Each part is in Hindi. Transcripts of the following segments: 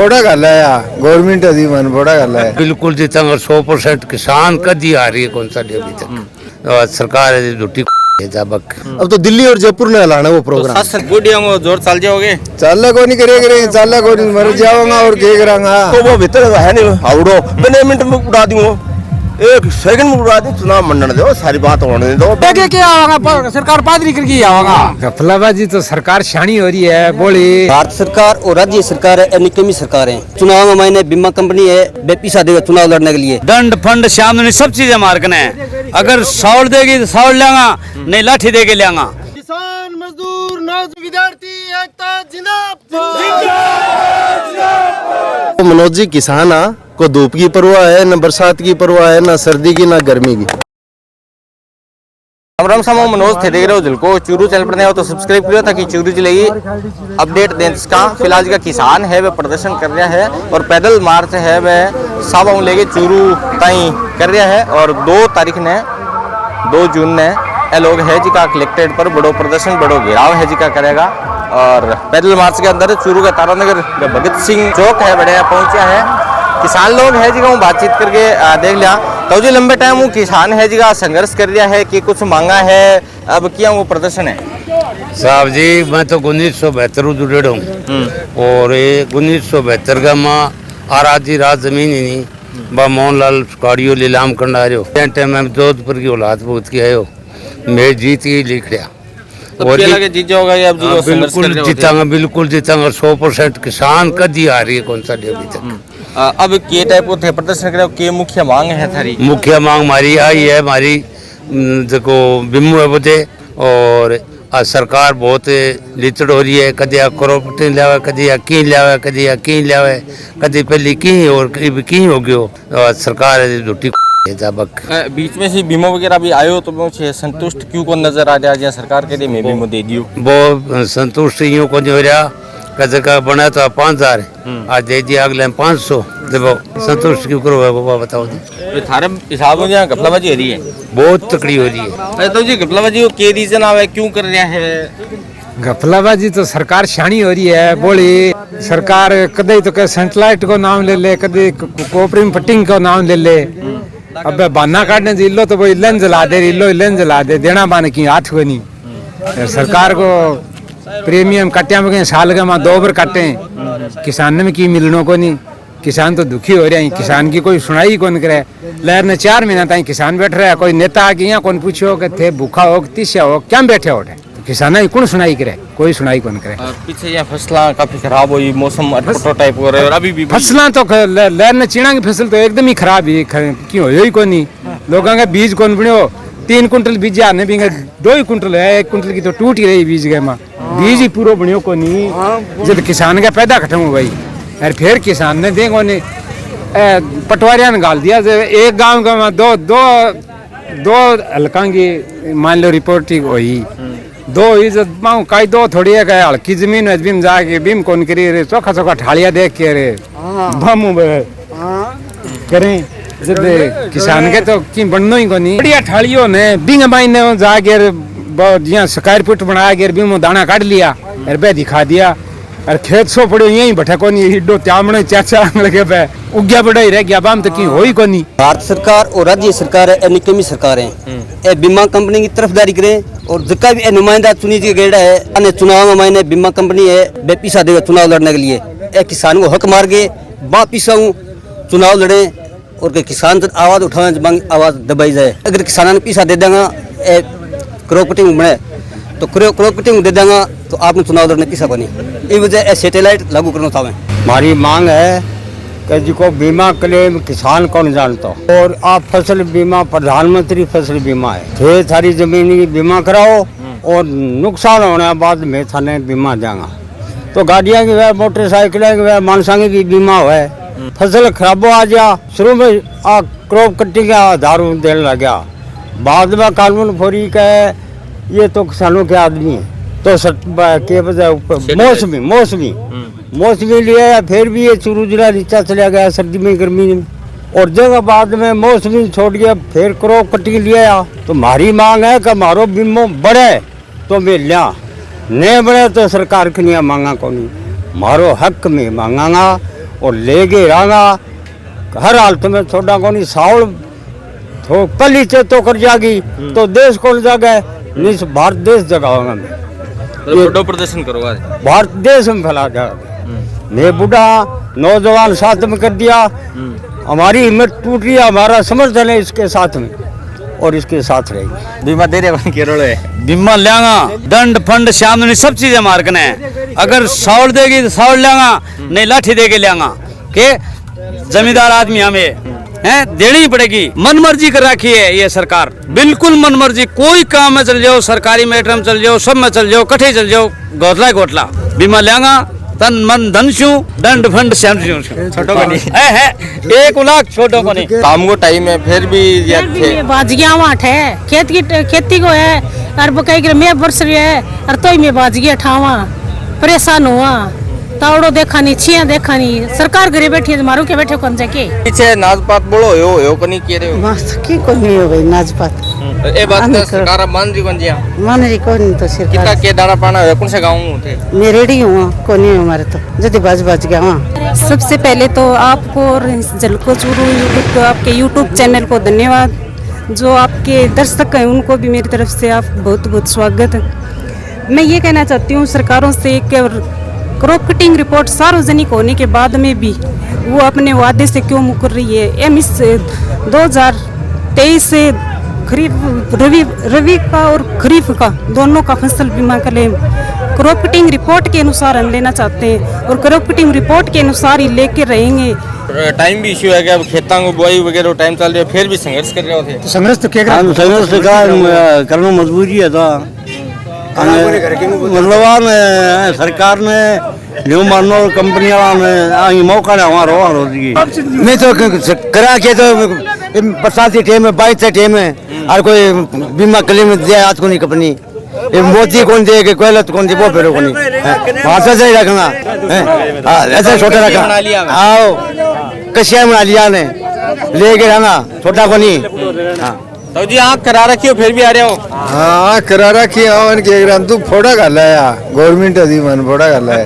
बड़ा गल है यार, गवर्नमेंट अभी मन बड़ा गल है। बिल्कुल जितना 100% किसान कदी आ रही है कौन सा अभी तक और सरकार है झूठी जाबक। अब तो दिल्ली और जयपुर ने हलाना वो प्रोग्राम। तो बूढ़ियों जोर चल जाओगे, चल को नहीं करे चल को नहीं मर जाऊंगा और क्या करांगा। तो वो भीतर है नहीं आवड़ो बिना मिनट में उड़ा दूंगा, एक सेकंड में उड़ा दी, चुनाव मंडन दो, सारी बात होने दो। क्या आवागा सरकार पादरी करके आवागा। गफलाबाजी तो सरकार शानी हो रही है बोली। भारत सरकार और राज्य सरकार है निकमी सरकार है। चुनाव में मैंने बीमा कंपनी है बेपीसा देगा चुनाव लड़ने के लिए। दंड फंड शाम ने सब चीजें मार्कने है। अगर सौड़ देगी तो सौड़ लेगा, नहीं लाठी दे के लेगा। किसान मजदूर नौजवान विद्यार्थी एकता जिंदाबाद। मनोज जी किसान आ को धूप की परवाह है, न बरसात की परवाह है, न सर्दी की, न गर्मी की। राम सामो मनोज थे देख रहे हो जिनको चूरू चल पड़ने हो तो सब्सक्राइब करो ताकि चूरू जिले की अपडेट दें। इसका फिलहाल का किसान है वह प्रदर्शन कर रहा है और पैदल मार्च है वह साबाऊ लेके चूरू ताई कर रहा है। और 2 तारीख ने 2 जून ने ये लोग है जी का कलेक्ट्रेट पर बड़ो प्रदर्शन बड़ो घेराव है जी का करेगा। और पैदल मार्च के अंदर चूरू का तारानगर भगत सिंह चौक है बड़े पहुंचा है। किसान लोग है जी का बातचीत करके देख लिया तो जी लंबे टाइम वो किसान है जी का संघर्ष कर रहा है कि कुछ मांगा है अब क्या वो प्रदर्शन है। साहब जी मैं तो 1972 जुड़े हूँ और 1972 का माँ आराधी रात जमीन ही नहीं बा मोहनलाल काड़ियो लीलाम करना रहे हो टाइम में जोधपुर की औलाद भुगत के आयो मैं जीत ही लिख रहा और जीत जाओगा ये अब जो बिल्कुल जीतांगा, बिल्कुल जीतांगा। 100% किसान कदी आ रही है कौन सा अभी तक। अब के टाइप को थे प्रदर्शन करे के मुख्य मांग है थारी। मुख्य मांग हमारी आई है हमारी देखो बिमू है बोते और सरकार बहुत लिचड़ हो रही है। कदी क्रॉप लिया कदी की लिया कदी की लिया कदी पहली की और की हो गयो सरकार झूठी जाबक। बीच में से बीमा वगैरह भी आयो तो मुझे संतुष्ट क्यों को नजर आ रहा है सरकार के लिए मैं बीमा दे दियो वो संतुष्ट यूँ को नहीं हो रहा कद का बना तो 5000 आज दे दिया अगले 500 देखो संतुष्ट क्यों करो है बाबा बताओ जी। थारे हिसाब में घपलाबाजी हो रही है बहुत तकड़ी हो रही है। तो जी घपलाबाजी के रीजन आवे क्यों कर रहा है। गफलाबाजी तो सरकार शानी हो रही है बोली। सरकार कदे तो सेंट्रलाइट को नाम ले ले कदे कोपरिंग फटिंग को नाम ले ले। अब बाना काटने से इल्लो तो वो इलन जला दे इल्लो इलन जला दे देना बाने की हाथ को नहीं। सरकार को प्रीमियम कट्टिया में साल के माँ 2 बार काटे किसान में की मिलनों को नहीं। किसान तो दुखी हो रहे हैं, किसान की कोई सुनाई कौन करे। लहर ने 4 महीना तक किसान बैठ रहा है, कोई नेता आ गया कौन पूछो कि थे भूखा हो तिस्या हो क्या बैठे हो किसान ही कौन सुनाई करे, कोई सुनाई कौन करे। पीछे यहाँ फसला काफी खराब हुई मौसम टाइप हो रहा है और अभी भी फसला तो लहर ने चीना की फसल तो एकदम ही खराब ही क्यों हो ही को नहीं। लोगों का बीज कौन बनो 3 कुंटल बीज आने भी 2 ही कुंटल है, 1 कुंटल की तो टूट ही रही बीज गए माँ बीज ही पूरा बनियो को नहीं। जब किसान का पैदा खत्म हो गई और फिर किसान ने देखो ने पटवारिया ने गाल दिया एक गांव का दो हल्का की मान लो रिपोर्टिंग हुई 2 इज्जत माऊ काई 2 थोड़ी है हल्की जमीन है बीम जाके बीम कौन करी रे चोखा चोखा ठालिया देख के रे बम करें जब किसान के तो की बननो ही को नहीं बढ़िया ठालियों ने बिंग बाई ने जाके जिया स्क्वायर फुट बना के बीम दाना काट लिया और बे दिखा दिया और खेत सो पड़ो यही बैठा को नहीं हिडो त्यामणे चाचा लगे पे उग्या बड़ा ही रह गया बाम तो की होई को नहीं। भारत सरकार और राज्य सरकार है निकमी सरकार है ये बीमा कंपनी की तरफदारी करें और जिसका भी नुमाइंदा चुनी गया है अन्य चुनाव में मैंने बीमा कंपनी है बेपीसा देगा चुनाव लड़ने के लिए। एक किसान को हक मार के वापिस आऊँ चुनाव लड़े और किसान जब आवाज उठाने आवाज दबाई जाए। अगर किसानों ने पीसा दे देगा क्रॉप कटिंग बने तो क्रॉप कटिंग दे देगा तो आपने चुनाव लड़ने पीसा बनी। इस वजह सैटेलाइट लागू करना चाहे। हमारी मांग है कि जिसको बीमा क्लेम किसान कौन जानता और आप फसल बीमा प्रधानमंत्री फसल बीमा है थे सारी जमीन की बीमा कराओ और नुकसान होने के बाद में थाने बीमा देंगा तो गाड़ियाँ की वह मोटरसाइकिल की वह मानसा की भी बीमा है। फसल खराब आ जा शुरू में क्रॉप कटिंग का आधार देने लग गया बाद में कानून फोरी का ये तो किसानों के आदमी है तो के वजह मौसमी लिया फिर भी ये चूरू जिला नीचा चला गया सर्दी में गर्मी में और जगह बाद में मौसमी छोड़ गया फिर क्रॉप कटिंग लिया। तो हमारी मांग है कि हमारो बीमो बढ़े तो मैं लिया नहीं बढ़े तो सरकार की नहीं मांगा को नहीं मारो हक में मांगागा और ले गए राना हर हालत में छोड़ा को नहीं साउल तो पली चे तो कर जागी तो देश को जागा नहीं भारत देश जगाऊंगा मैं बड़ो प्रदर्शन करो आज भारत देश में फैला जाएगा। मैं बूढ़ा नौजवान साथ में कर दिया, हमारी हिम्मत टूट रही है, हमारा समर्थन है इसके साथ में और इसके साथ रहेंगे। बीमा दे रहे केरल है बीमा लेंगा दंड फंड श्याम सब चीजें मार कने अगर सौल देगी तो सौल लेंगा नहीं लाठी दे के लेंगा के जमींदार आदमी हमें हैं देनी ही पड़ेगी। मनमर्जी कर रखी है ये सरकार, बिल्कुल मनमर्जी। कोई काम में चल जाओ, सरकारी मैटर में चल जाओ, सब में चल जाओ, कठे चल जाओ, घोटला घोटला बीमा लेंगा तन मन धन शू दंड फंड श्याम छोटो को नहीं है 1 लाख छोटो को नहीं। काम को टाइम है फिर भी बाजगिया वाट है खेती को है और कई मैं बरस रही है और तो मैं बाजगिया ठावा परेशान हुआ तावड़ो देखा नहीं छिया देखा नहीं सरकार घरे बैठी है मारू के बैठे कौन जाके पीछे नाजपात बोलो यो को नहीं कह रहे हो बस की कोई नहीं हो गई नाजपात ए बात तो सरकार मान रही कौन जिया मान रही कोई नहीं तो कितना सरकार के दाना पाना है कौन से गांव थे मैं रेडी हूँ कोई नहीं हमारे तो जल्दी बाज गया वहाँ। सबसे पहले तो आपको और झलको चूरू यूट्यूब तो आपके यूट्यूब चैनल को धन्यवाद। जो आपके दर्शक हैं उनको भी मेरी तरफ से आप बहुत बहुत स्वागत है। मैं ये कहना चाहती हूँ सरकारों से कि क्रॉप कटिंग रिपोर्ट सार्वजनिक होने के बाद में भी वो अपने वादे से क्यों मुकर रही है। एम इस 2023 से खरीफ रबी का और खरीफ का दोनों का फसल बीमा क्लेम क्रॉप कटिंग रिपोर्ट के अनुसार हम लेना चाहते हैं और क्रॉप कटिंग रिपोर्ट के अनुसार ही लेके रहेंगे। टाइम भी इश्यू है कि अब खेतों को बुआई वगैरह टाइम चल रहा है फिर भी संघर्ष कर रहे होते संघर्ष तो क्या संघर्ष करना मजबूरी है था मतलब सरकार ने न्यू मानो कंपनी वाला ने मौका ने हमारा हो नहीं तो करा के तो बरसात के टाइम में 22 के टाइम में और कोई बीमा क्लेम दे आज को नहीं कंपनी ये मोदी कौन दे के कोई लत कौन दे वो फिर को नहीं भाषा से रखना ऐसा छोटा रखा आओ कशिया बना लिया ने ले के रहना छोटा को नहीं। तो जी आँख करा रखी हो फिर भी आ रहे हो हाँ करा रखी है के ग्राम तू फोड़ा गाला है गवर्नमेंट अधिमान फोड़ा गाला है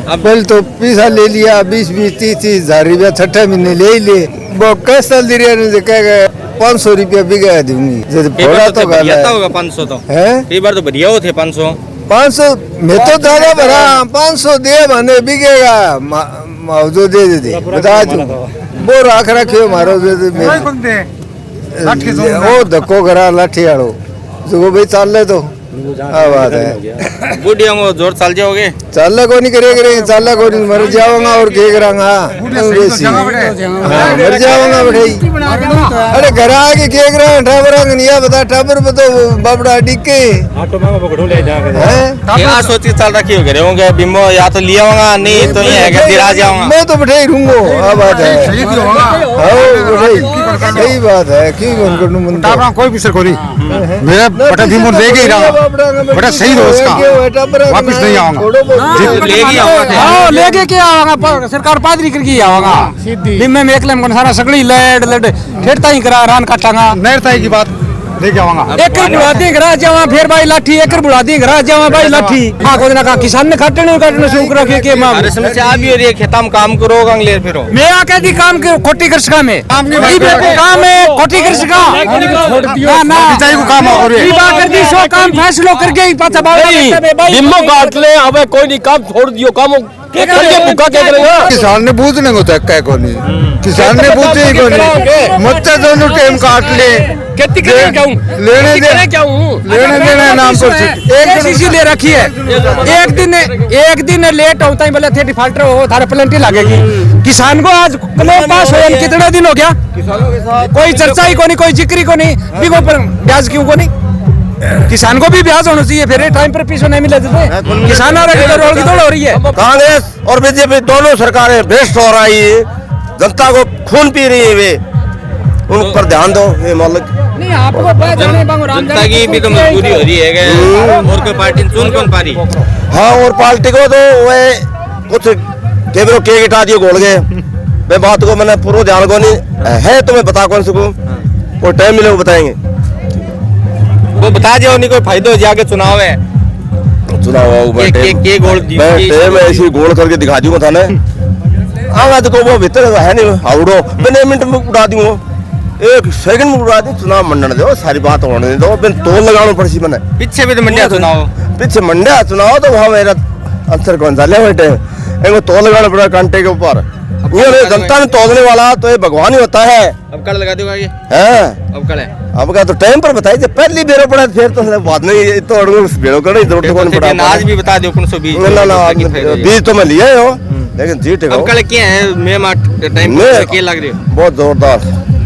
अब पहले तो पैसा ले लिया 20-30 हजार रुपया 6 महीने ले ले वो कैसे साल दे रहा 500 रुपया बिगा दूंगी फोड़ा तो गाला होगा 500 तो है कई बार तो बढ़िया होते 500 मैं तो ज्यादा भरा 500 दे माने बिकेगा मुआवजो दे बता दू वो राख रखे मारो वो धक्को करा लाठी आड़ो जो भाई चल ले तो बात है बूढ़ियों को जोर चल जाओगे चल को नहीं करेंगे चल को नहीं मर जाऊंगा और क्या करांगा मर जाऊंगा बैठे अरे घर आके क्या करा टाबर नहीं बता टाबर तो बाबड़ा डिक्के क्या सोच के चल रखी हो गए होंगे बिम्बो या तो लिया होगा नहीं तो ये है आ जाऊंगा मैं तो बैठे ही रहूंगा बात है सही बात है क्यों कोई विषय को नहीं मेरा पटा धीमों दे के रहा बड़ा सही हो उसका वापस नहीं आऊंगा लेके क्या आऊंगा सरकार पादरी करके आऊंगा बिम्मे में एकले में सारा सगड़ी लेड ठेठता ही करा रान काटांगा नहरता की बात लेके आऊंगा एकर बुढ़ा दी घरा जावा फिर भाई लाठी एकर बुढ़ा दी घरा जावा भाई लाठी हां को ना किसान ने काटने शुरू रखे के मां अरे समस्या भी हो रही है खेतम काम करो गंगले फिरो मैं आके दी काम के खोटी कृषि में काम है खोटी कृषि का छोड़ दियो ना बिचाई को काम हो रही है कर दी सो काम फैसलो करके ही पाछा बिम्बो काट ले हमें कोई नहीं काम छोड़ दियो काम किसान ने पूछने को तक को नहीं किसान ने पूछे ही को नहीं मत दोनों टाइम काट ले खेती करे क्या हूं लेने देना नाम पर एक सीसी ले रखी है एक दिन लेट होता है बोले थे डिफॉल्टर हो थारे पेनल्टी लगेगी किसान को आज क्लेम पास हो कितना दिन हो गया कोई चर्चा ही को नहीं कोई जिक्र को नहीं बिगो पर ब्याज क्यों को नहीं किसान को भी ब्याज होना चाहिए फिर टाइम पर पैसा नहीं मिले किसान और रोड की दौड़ हो रही है। कांग्रेस और बीजेपी दोनों सरकारें भ्रष्ट हो रही है जनता को खून पी रही है वे उन पर ध्यान दो ये मालिक नहीं आपको जनता की भी तो मजबूरी हो रही है और कोई पार्टी चुन कौन पा रही हाँ और पार्टी को तो वे कुछ केवल केक हटा दिए गोल गए वे बात को मैंने पूरा ध्यान को नहीं है तुम्हें बता कौन से को और टाइम मिले वो बताएंगे वो बता दिया नहीं कोई फायदा हो जाके चुनाव है चुनाव के गोल मैं ऐसी गोल करके दिखा दूंगा थाने आवा तो वो भीतर है नहीं हाउडो बिना मिनट में उड़ा दूँ एक सेकंड में उड़ा दी चुनाव मंडन दो सारी बात होने दो बिन तोल लगाना पड़सी मैंने पीछे भी तो मंडिया चुनाव पीछे मंडिया चुनाव तो वहाँ मेरा अंतर कौन सा ले बैठे इनको तोल लगाना पड़ा कांटे के ऊपर ये जनता ने तोलने वाला तो ये भगवान ही होता है। अब कल लगा दूंगा ये है अब कल है अब का तो टाइम पर बताइए पहली बेरो पड़ा फिर तो बाद में तो बेरो करने जरूरत कौन पड़ा आज भी बता दो 1920 ना बीज तो मैं लिया हो लेकिन जीत अब कल क्या है मैं टाइम क्या लग रही है बहुत जोरदार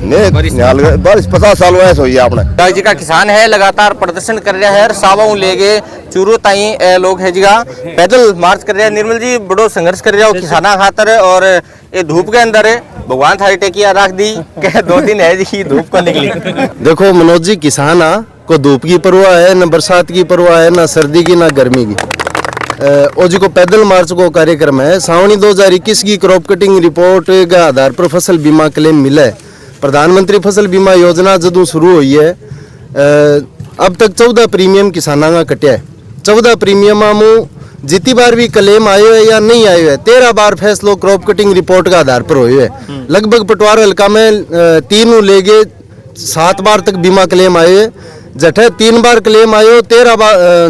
बारिश 50 साल वैसे हुई है आपने राज्य का किसान है लगातार प्रदर्शन कर रहा है सावा लेके चूरू ताई लोग है जीगा पैदल मार्च कर रहे हैं। निर्मल जी बड़ो संघर्ष कर रहे हो किसाना खातर और ये धूप के अंदर है भगवान थारी टेकिया रख दी कह 2 दिन है जी धूप को निकली। देखो मनोज जी किसान को धूप की परवाह है न बरसात की परवाह है न सर्दी की न गर्मी की और जी को पैदल मार्च को कार्यक्रम है सावनी 2021 की क्रॉप कटिंग रिपोर्ट के आधार पर फसल बीमा क्लेम मिला है। प्रधानमंत्री फसल बीमा योजना जदों शुरू हुई है अब तक 14 प्रीमियम किसाना का कटिया है। 14 प्रीमियम जितनी बार भी क्लेम आए है या नहीं आए है 13 बार फैसलो क्रॉप कटिंग रिपोर्ट का आधार पर हुए है। लगभग पटवार हल्का में 3 ले गए 7 बार तक बीमा क्लेम आए है। जठे 3 बार क्लेम आयो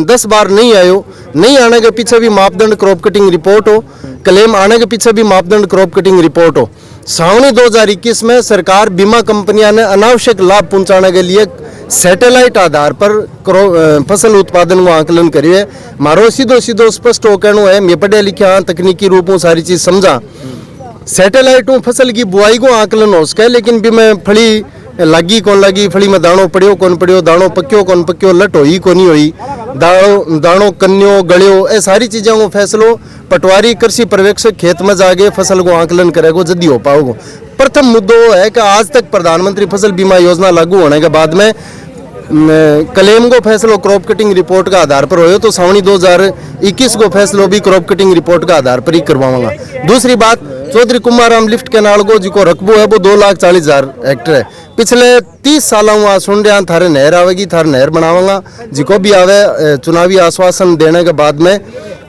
10 बार नहीं आयो नहीं आने के पीछे भी मापदंड क्रॉप कटिंग रिपोर्ट हो क्लेम आने के पीछे भी मापदंड क्रॉप कटिंग रिपोर्ट हो। सावनी 2021 में सरकार बीमा कंपनियां ने अनावश्यक लाभ पहुंचाने के लिए सैटेलाइट आधार पर फसल उत्पादन को आकलन करिए। मारो सीधो स्पष्ट हो कहना है मैं पढ़े लिखा तकनीकी रूपों सारी चीज समझा सैटेलाइटों फसल की बुआई को आकलन हो सके लेकिन भी मैं फली लगी कौन लगी फली में दाणो पड़ियो कौन पड़ियो दाणो पक्यो कौन पक्यो लट होई को नहीं होई दाणो कन्यो गलियो ए सारी चीज़ों को फैसलो पटवारी कृषि पर्यवेक्षक खेत में जाके फसल को आकलन करेगो जल्दी हो पाओगे। प्रथम मुद्दो है कि आज तक प्रधानमंत्री फसल बीमा योजना लागू होने के बाद में क्लेम को फैसलो क्रॉप कटिंग रिपोर्ट का आधार पर हो तो सावनी 2021 को फैसलो भी क्रॉप कटिंग रिपोर्ट का आधार पर ही करवाऊंगा। दूसरी बात चौधरी कुमाराम लिफ्ट कैनाल को जिको रकबो है वो 2,40,000 हेक्टेयर है। पिछले 30 सालों वहाँ सुन रहा थारे नहर आवेगी थारे नहर बनावांगा जिको भी आवे चुनावी आश्वासन देने के बाद में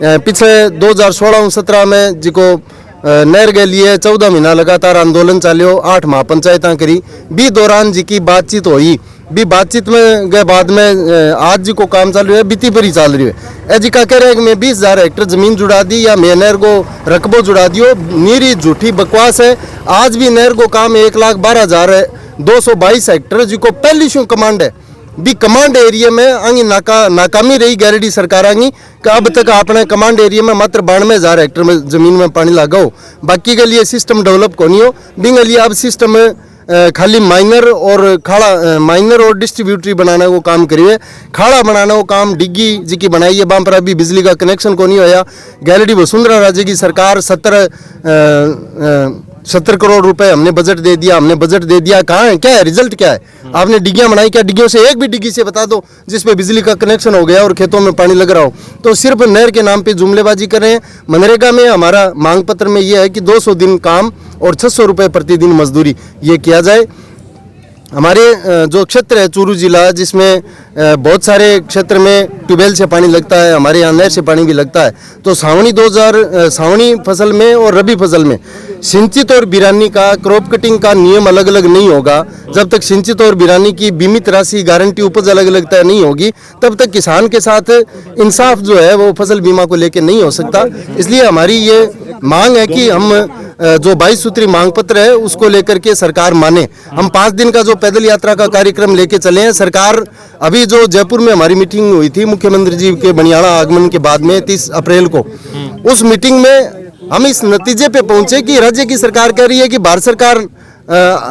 पिछले 2016-17 में जिको नहर के लिए 14 महीना लगातार आंदोलन चालियो 8 माह पंचायत करी भी दौरान जी की बातचीत हुई भी बातचीत में गए बाद में आज जी को काम चालू है बीती पर ही चल रही है जी का कह रहे हैं कि मैं 20,000 हेक्टेयर जमीन जुड़ा दी या मैं नहर को रकबो जुड़ा दियो नीरी झूठी बकवास है। आज भी नहर को काम 1,12,222 हेक्टेयर जी को पहली शू कमांड है भी कमांड एरिया में आंगी नाकामी रही गारडी सरकार आंगी कि अब तक आपने कमांड एरिया में मात्र 92,000 हेक्टेयर में जमीन में पानी लगाओ बाकी के लिए सिस्टम डेवलप को नहीं हो बिंग लिए अब सिस्टम खाली माइनर और डिस्ट्रीब्यूटरी बनाने को काम करिए खाड़ा बनाने को काम डिग्गी जी की बनाई है बाम पर अभी बिजली का कनेक्शन को नहीं होया। गैलरी वसुंधरा राजे की सरकार 70 करोड़ रुपए हमने बजट दे दिया कहाँ है क्या है रिजल्ट क्या है आपने डिग्गियां बनाई क्या डिग्गियों से एक भी डिग्गी से बता दो जिसपे बिजली का कनेक्शन हो गया और खेतों में पानी लग रहा हो तो सिर्फ नहर के नाम पे जुमलेबाजी कर रहे हैं। मनरेगा में हमारा मांग पत्र में यह है कि 200 दिन काम और 600 रुपये प्रतिदिन मजदूरी ये किया जाए। हमारे जो क्षेत्र है चूरू जिला जिसमें बहुत सारे क्षेत्र में ट्यूबवेल से पानी लगता है हमारे यहाँ नहर से पानी भी लगता है तो सावनी फसल में और रबी फसल में सिंचित और बिरानी का क्रॉप कटिंग का नियम अलग अलग नहीं होगा। जब तक सिंचित और बिरानी की बीमित राशि गारंटी उपज अलग अलग तय नहीं होगी तब तक किसान के साथ इंसाफ जो है वो फसल बीमा को लेकर नहीं हो सकता। इसलिए हमारी ये मांग है कि हम जो 22 सूत्री मांग पत्र है उसको लेकर के सरकार माने। हम 5 दिन का जो पैदल यात्रा का कार्यक्रम लेके चले हैं। सरकार अभी जो जयपुर में हमारी मीटिंग हुई थी मुख्यमंत्री जी के बनियाना आगमन के बाद में 30 अप्रैल को उस मीटिंग में हम इस नतीजे पे पहुंचे कि राज्य की सरकार कह रही है कि भारत सरकार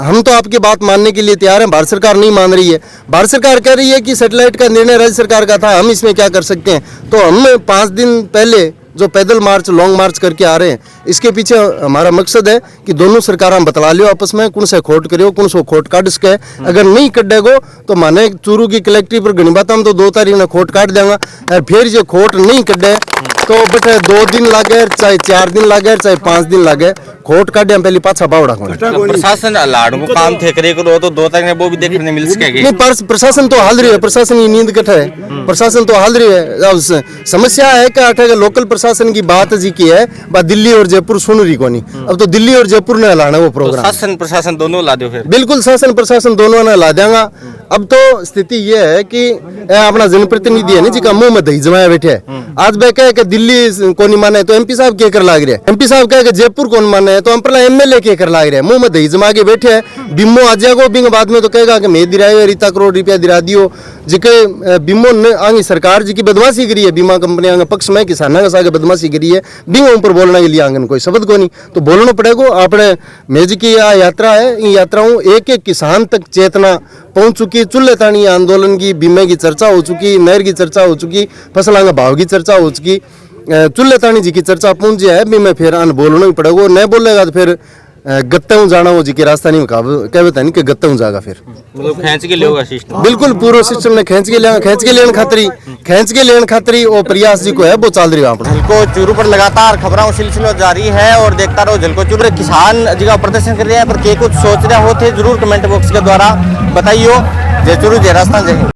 हम तो आपकी बात मानने के लिए तैयार हैं भारत सरकार नहीं मान रही है। भारत सरकार कह रही है कि सैटेलाइट का निर्णय राज्य सरकार का था हम इसमें क्या कर सकते हैं। तो हम 5 दिन पहले जो पैदल मार्च लॉन्ग मार्च करके आ रहे हैं इसके पीछे हमारा मकसद है कि दोनों सरकार हम बतला लियो आपस में कौन से खोट करियो कौन सो खोट काट सके अगर नहीं कटेगो तो माने चूरू की कलेक्टिव पर घनी बात हम तो 2 तारीख में खोट काट देंगे और फिर जो खोट नहीं कटे तो बटे 2 दिन लागे चाहे 4 दिन लागे चाहे 5 दिन लागे खोट काटिया पहले पाछा बावड़ा को प्रशासन लाड़ को काम थे करे करो तो दो तक ने वो भी देखने मिल सकेगी नहीं प्रशासन तो हाल रही है, प्रशासन की नींद कट है, प्रशासन तो हाल रही है। अब समस्या है कि अठे लोकल प्रशासन की बात जी की है, बात दिल्ली और जयपुर सुन रही को नहीं। अब तो दिल्ली और जयपुर ने लाना वो प्रोग्राम, शासन प्रशासन दोनों ला दो फिर। बिल्कुल शासन प्रशासन दोनों ने ला देगा। अब तो स्थिति ये है कि अपना जनप्रतिनिधि है ना जी का मुंह में दही जमाया बैठे है। आज वे कहे कि दिल्ली को नहीं माने तो एमपी साहब क्या कर लाग रहे हैं, एमपी साहब कहे कि जयपुर कौन माने तो हम पहला एमएलए क्या कर लाग रहे हैं। मुंह में दही जमा के बैठे हैं। बिम्मो आ जाएगा बिंग बाद में तो कहेगा कि मैं दिराए रीता करोड़ रुपया दिरा दियो जिके बिम्मो ने आगे सरकार जी की बदमाशी करी है, बीमा कंपनियां के पक्ष में किसाना के साथ बदमाशी करी है। बिंग ऊपर बोलने के लिए आंगन कोई शब्द को नहीं तो बोलना पड़ेगा। अपने मेज की यह यात्रा है, इन यात्राओं एक एक किसान तक चेतना पहुंच चुकी। चूल्हे तानी आंदोलन की बीमे की चर्चा हो चुकी, नहर की चर्चा हो चुकी, फसलों के भाव की चर्चा हो चुकी, चूल्हे तानी जी की चर्चा पहुंची है। बीमे फिर अन बोलना ही पड़ेगा, नहीं बोलेगा तो फिर गत्ते हूँ जाना वो जी की रास्ता नहीं कहता नहीं कि गत्ते हूँ जाएगा फिर मतलब खींच के लेगा सिस्टम। बिल्कुल पूरा सिस्टम ने खींच के लेन खातरी और प्रयास जी को है वो चल रही है। झलको चूरू पर लगातार खबरों का सिलसिला जारी है और देखता रहो झलको चूरू। किसान जगह प्रदर्शन कर रहे हैं पर के कुछ सोच रहे होते जरूर कमेंट बॉक्स के द्वारा बताइयो। जय चूरू जय राजस्थान जय हिंद।